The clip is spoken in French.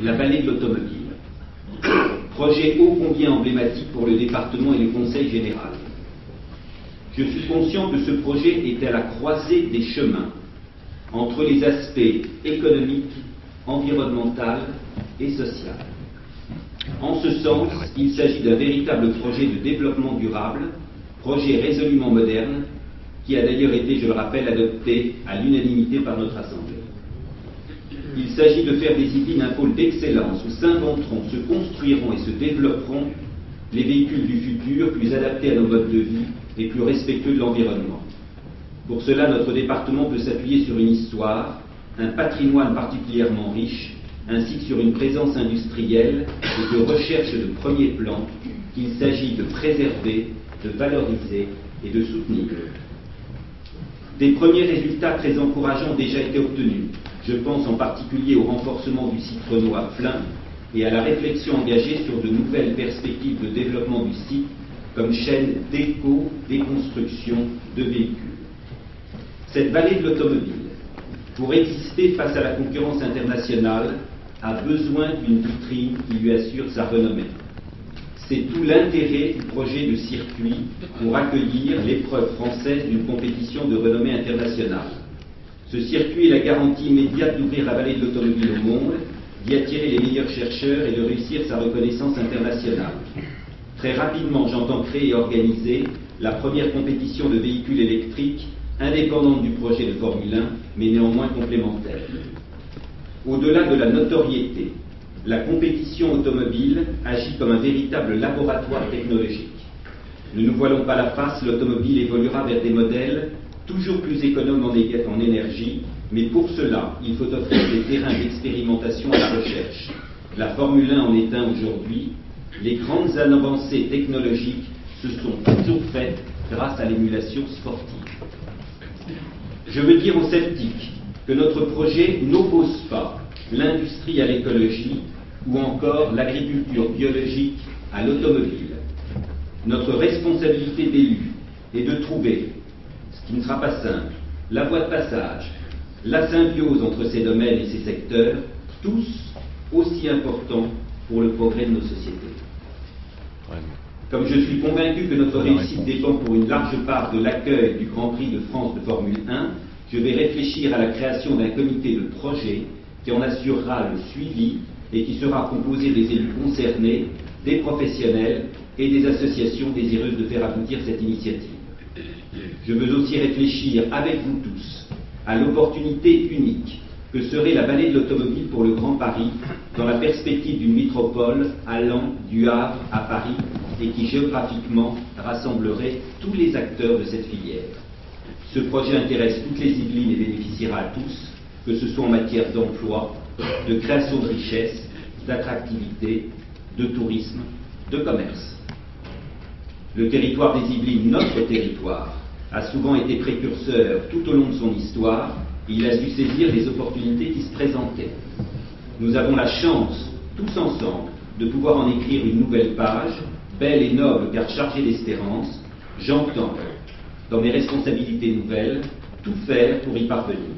La vallée de l'automobile. Projet ô combien emblématique pour le département et le conseil général. Je suis conscient que ce projet est à la croisée des chemins entre les aspects économiques, environnementaux et sociaux. En ce sens, il s'agit d'un véritable projet de développement durable, projet résolument moderne, qui a d'ailleurs été, je le rappelle, adopté à l'unanimité par notre Assemblée. Il s'agit de faire des Yvelines un pôle d'excellence où s'inventeront, se construiront et se développeront les véhicules du futur plus adaptés à nos modes de vie et plus respectueux de l'environnement. Pour cela, notre département peut s'appuyer sur une histoire, un patrimoine particulièrement riche, ainsi que sur une présence industrielle et de recherche de premier plan qu'il s'agit de préserver, de valoriser et de soutenir. Des premiers résultats très encourageants ont déjà été obtenus. Je pense en particulier au renforcement du site Renault à Flins et à la réflexion engagée sur de nouvelles perspectives de développement du site comme chaîne déconstruction de véhicules. Cette vallée de l'automobile, pour exister face à la concurrence internationale, a besoin d'une vitrine qui lui assure sa renommée. C'est tout l'intérêt du projet de circuit pour accueillir l'épreuve française d'une compétition de renommée internationale. Ce circuit est la garantie immédiate d'ouvrir la vallée de l'automobile au monde, d'y attirer les meilleurs chercheurs et de réussir sa reconnaissance internationale. Très rapidement, j'entends créer et organiser la première compétition de véhicules électriques indépendante du projet de Formule 1, mais néanmoins complémentaire. Au-delà de la notoriété, la compétition automobile agit comme un véritable laboratoire technologique. Ne nous voilons pas la face, l'automobile évoluera vers des modèles toujours plus économes en énergie, mais pour cela, il faut offrir des terrains d'expérimentation à la recherche. La Formule 1 en est un aujourd'hui. Les grandes avancées technologiques se sont toujours faites grâce à l'émulation sportive. Je veux dire aux sceptiques que notre projet n'oppose pas l'industrie à l'écologie ou encore l'agriculture biologique à l'automobile. Notre responsabilité d'élus est de trouver, ce qui ne sera pas simple, la voie de passage, la symbiose entre ces domaines et ces secteurs, tous aussi importants pour le progrès de nos sociétés. Comme je suis convaincu que notre réussite dépend pour une large part de l'accueil du Grand Prix de France de Formule 1, je vais réfléchir à la création d'un comité de projet qui en assurera le suivi et qui sera composé des élus concernés, des professionnels et des associations désireuses de faire aboutir cette initiative. Je veux aussi réfléchir avec vous tous à l'opportunité unique que serait la vallée de l'automobile pour le Grand Paris dans la perspective d'une métropole allant du Havre à Paris et qui géographiquement rassemblerait tous les acteurs de cette filière. Ce projet intéresse toutes les Yvelines et bénéficiera à tous, que ce soit en matière d'emploi, de création de richesses, d'attractivité, de tourisme, de commerce. Le territoire des Yvelines, notre territoire, a souvent été précurseur tout au long de son histoire et il a su saisir les opportunités qui se présentaient. Nous avons la chance, tous ensemble, de pouvoir en écrire une nouvelle page, belle et noble car chargée d'espérance. J'entends, dans mes responsabilités nouvelles, tout faire pour y parvenir.